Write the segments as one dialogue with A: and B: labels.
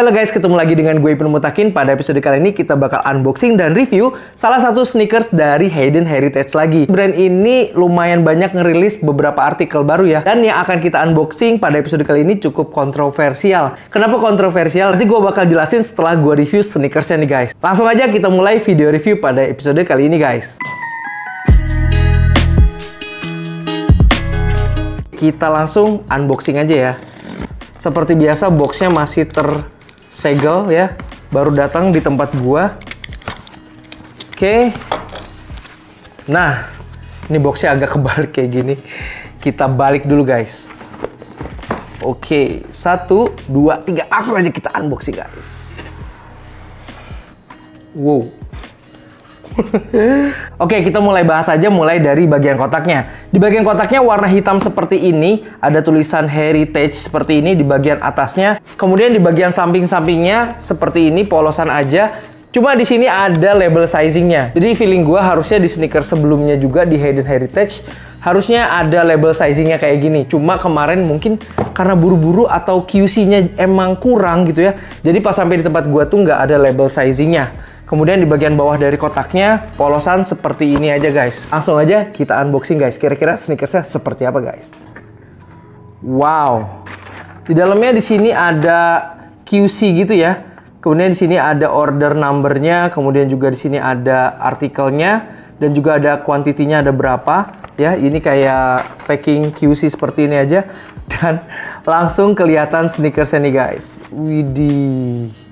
A: Halo guys, ketemu lagi dengan gue Ibnu Mutakin. Pada episode kali ini kita bakal unboxing dan review salah satu sneakers dari Hayden Heritage lagi. Brand ini lumayan banyak ngerilis beberapa artikel baru ya. Dan yang akan kita unboxing pada episode kali ini cukup kontroversial. Kenapa kontroversial? Nanti gue bakal jelasin setelah gue review sneakersnya nih guys. Langsung aja kita mulai video review pada episode kali ini guys. Kita langsung unboxing aja ya. Seperti biasa boxnya masih tersegel ya. Baru datang di tempat gua. Oke. Nah, ini boxnya agak kebalik kayak gini. Kita balik dulu guys. Oke, 1, 2, 3. Langsung aja kita unboxing guys. Wow. Oke, kita mulai bahas aja mulai dari bagian kotaknya. Di bagian kotaknya warna hitam seperti ini, ada tulisan Heritage seperti ini di bagian atasnya. Kemudian di bagian samping-sampingnya seperti ini polosan aja. Cuma di sini ada label sizingnya. Jadi feeling gua harusnya di sneaker sebelumnya juga di Hayden Heritage harusnya ada label sizingnya kayak gini. Cuma kemarin mungkin karena buru-buru atau QC-nya emang kurang gitu ya. Jadi pas sampai di tempat gua tuh nggak ada label sizingnya. Kemudian di bagian bawah dari kotaknya polosan seperti ini aja guys. Langsung aja kita unboxing guys. Kira-kira sneakersnya seperti apa guys? Wow. Di dalamnya di sini ada QC gitu ya. Kemudian di sini ada order numbernya. Kemudian juga di sini ada artikelnya dan juga ada kuantitinya ada berapa. Ya, ini kayak packing QC seperti ini aja. Dan langsung kelihatan sneakersnya nih guys. Widih.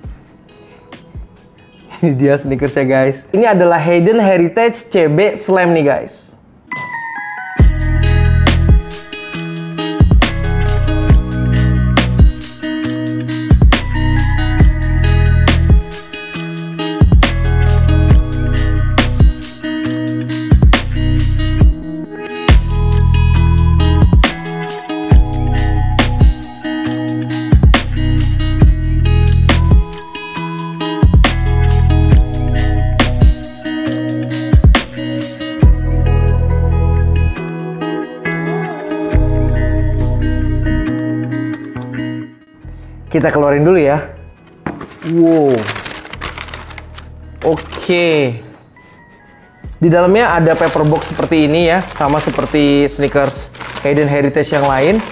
A: Ini dia sneakersnya guys. Ini adalah Hayden Heritage CB Slam nih guys. Kita keluarin dulu ya. Wow. Oke. Di dalamnya ada paper box seperti ini ya, sama seperti sneakers Hayden Heritage yang lain.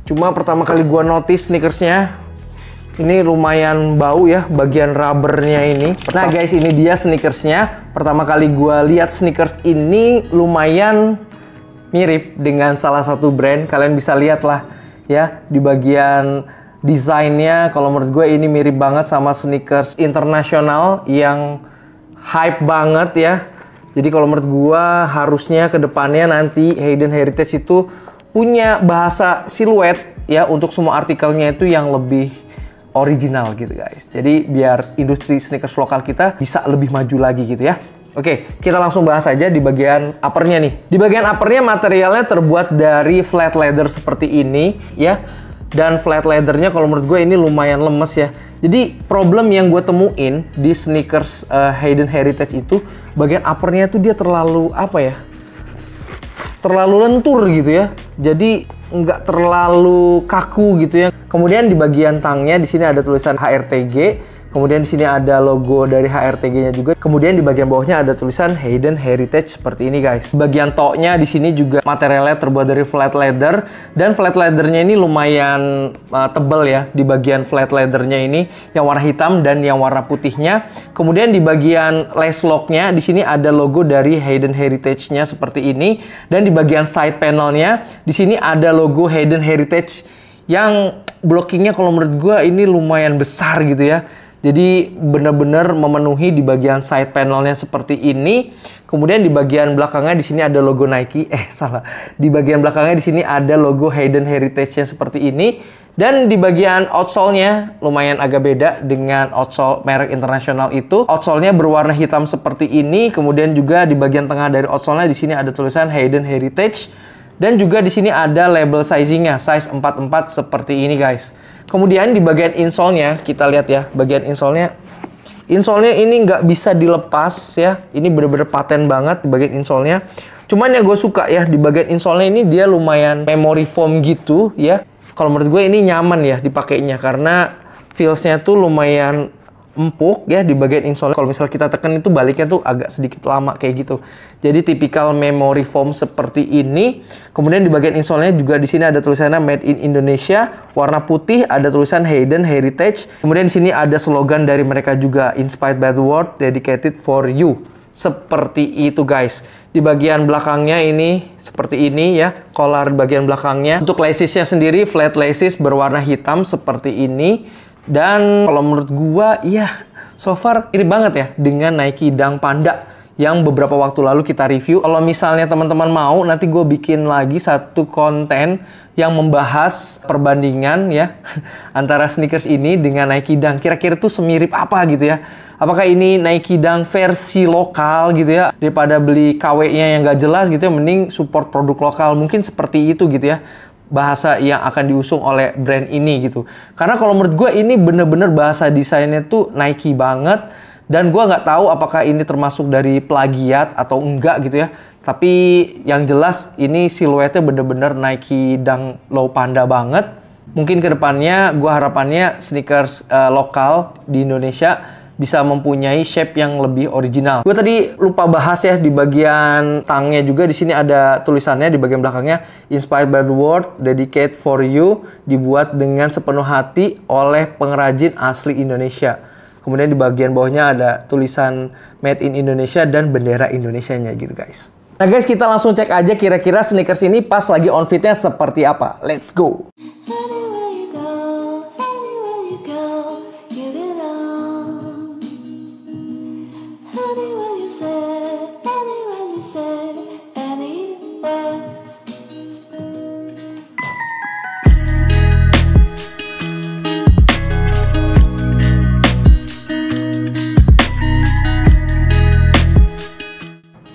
A: Cuma pertama kali gua notice sneakersnya ini lumayan bau ya, bagian rubbernya ini. Nah guys, ini dia sneakersnya. Pertama kali gua lihat sneakers ini lumayan mirip dengan salah satu brand. Kalian bisa lihat lah ya di bagian desainnya. Kalau menurut gue ini mirip banget sama sneakers internasional yang hype banget ya. Jadi kalau menurut gue harusnya kedepannya nanti Hayden Heritage itu punya bahasa siluet ya untuk semua artikelnya itu yang lebih original gitu guys. Jadi biar industri sneakers lokal kita bisa lebih maju lagi gitu ya. Oke, kita langsung bahas aja di bagian uppernya nih. Di bagian uppernya materialnya terbuat dari flat leather seperti ini ya. Dan flat leathernya kalau menurut gue ini lumayan lemes ya. Jadi problem yang gue temuin di sneakers Hayden Heritage itu bagian uppernya tuh dia terlalu apa ya? Terlalu lentur gitu ya. Jadi nggak terlalu kaku gitu ya. Kemudian di bagian tangnya di sini ada tulisan HRTG. Kemudian di sini ada logo dari HRTG-nya juga. Kemudian di bagian bawahnya ada tulisan Hayden Heritage seperti ini guys. Di bagian toe-nya di sini juga materialnya terbuat dari flat leather dan flat leather-nya ini lumayan tebal ya. Di bagian flat leather-nya ini yang warna hitam dan yang warna putihnya. Kemudian di bagian lace lock-nya di sini ada logo dari Hayden Heritage-nya seperti ini dan di bagian side panel-nya di sini ada logo Hayden Heritage yang blockingnya kalau menurut gue ini lumayan besar gitu ya. Jadi benar-benar memenuhi di bagian side panelnya seperti ini. Kemudian di bagian belakangnya di sini ada logo Nike. Salah. Di bagian belakangnya di sini ada logo Hayden Heritage-nya seperti ini. Dan di bagian outsole-nya lumayan agak beda dengan outsole merek internasional itu. Outsole-nya berwarna hitam seperti ini. Kemudian juga di bagian tengah dari outsole-nya di sini ada tulisan Hayden Heritage. Dan juga di sini ada label sizingnya, size 44 seperti ini guys. Kemudian di bagian insole-nya, kita lihat ya, bagian insole-nya. Insole-nya ini nggak bisa dilepas ya. Ini bener-bener paten banget di bagian insole-nya. Cuman yang gue suka ya, di bagian insole-nya ini dia lumayan memory foam gitu ya. Kalau menurut gue ini nyaman ya dipakainya karena feelsnya tuh lumayan empuk ya di bagian insole. Kalau misalnya kita tekan itu baliknya tuh agak sedikit lama kayak gitu. Jadi tipikal memory foam seperti ini. Kemudian di bagian insole-nya juga di sini ada tulisannya Made in Indonesia, warna putih, ada tulisan Hayden Heritage. Kemudian di sini ada slogan dari mereka juga, Inspired by the World, Dedicated for You. Seperti itu guys. Di bagian belakangnya ini seperti ini ya, collar di bagian belakangnya. Untuk laces-nya sendiri flat laces berwarna hitam seperti ini. Dan kalau menurut gua, iya, so far mirip banget ya dengan Nike Dunk Panda yang beberapa waktu lalu kita review. Kalau misalnya teman-teman mau, nanti gue bikin lagi satu konten yang membahas perbandingan ya antara sneakers ini dengan Nike Dunk. Kira-kira tuh semirip apa gitu ya. Apakah ini Nike Dunk versi lokal gitu ya, daripada beli KW-nya yang gak jelas gitu ya, mending support produk lokal. Mungkin seperti itu gitu ya, bahasa yang akan diusung oleh brand ini gitu. Karena kalau menurut gue ini bener-bener bahasa desainnya tuh Nike banget. Dan gue nggak tahu apakah ini termasuk dari plagiat atau enggak gitu ya. Tapi yang jelas ini siluetnya bener-bener Nike Dunk Low Panda banget. Mungkin kedepannya gue harapannya sneakers lokal di Indonesia bisa mempunyai shape yang lebih original. Gue tadi lupa bahas ya, di bagian tangnya juga di sini ada tulisannya di bagian belakangnya, Inspired by the World, Dedicated for You, dibuat dengan sepenuh hati oleh pengrajin asli Indonesia. Kemudian di bagian bawahnya ada tulisan Made in Indonesia dan bendera Indonesianya gitu guys. Nah guys, kita langsung cek aja kira-kira sneakers ini pas lagi on fitnya seperti apa. Let's go!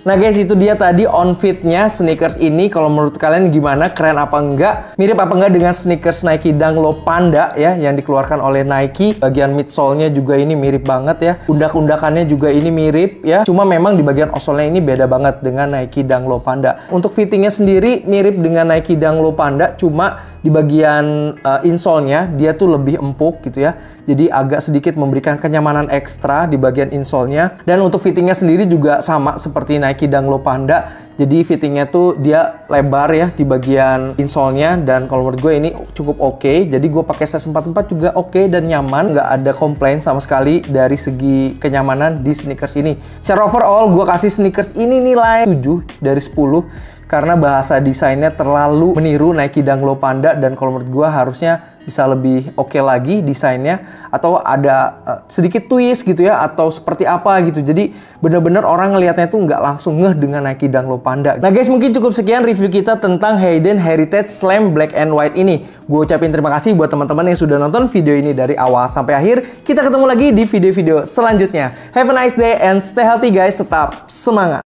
A: Nah guys, itu dia tadi on fitnya sneakers ini. Kalau menurut kalian gimana? Keren apa enggak? Mirip apa enggak dengan sneakers Nike Dunk Low Panda ya, yang dikeluarkan oleh Nike. Bagian midsole-nya juga ini mirip banget ya. Undak-undakannya juga ini mirip ya. Cuma memang di bagian outsole-nya ini beda banget dengan Nike Dunk Low Panda. Untuk fittingnya sendiri mirip dengan Nike Dunk Low Panda, cuma di bagian insole-nya dia tuh lebih empuk gitu ya. Jadi agak sedikit memberikan kenyamanan ekstra di bagian insole-nya. Dan untuk fittingnya sendiri juga sama seperti Nike Dunk Low Panda. Jadi fittingnya tuh dia lebar ya di bagian insole-nya. Dan kalau menurut gue ini cukup oke. Jadi gue pakai size 44 juga oke dan nyaman. Nggak ada komplain sama sekali dari segi kenyamanan di sneakers ini. Secara overall gue kasih sneakers ini nilai 7 dari 10. Karena bahasa desainnya terlalu meniru Nike Dunk Low Panda. Dan kalau menurut gue harusnya bisa lebih oke lagi desainnya, atau ada sedikit twist gitu ya, atau seperti apa gitu. Jadi bener-bener orang ngelihatnya tuh nggak langsung ngeh dengan Nike Dunk Low Panda. Nah guys, mungkin cukup sekian review kita tentang Hayden Heritage Slam Black and White ini. Gue ucapin terima kasih buat teman-teman yang sudah nonton video ini dari awal sampai akhir. Kita ketemu lagi di video-video selanjutnya. Have a nice day and stay healthy guys, tetap semangat.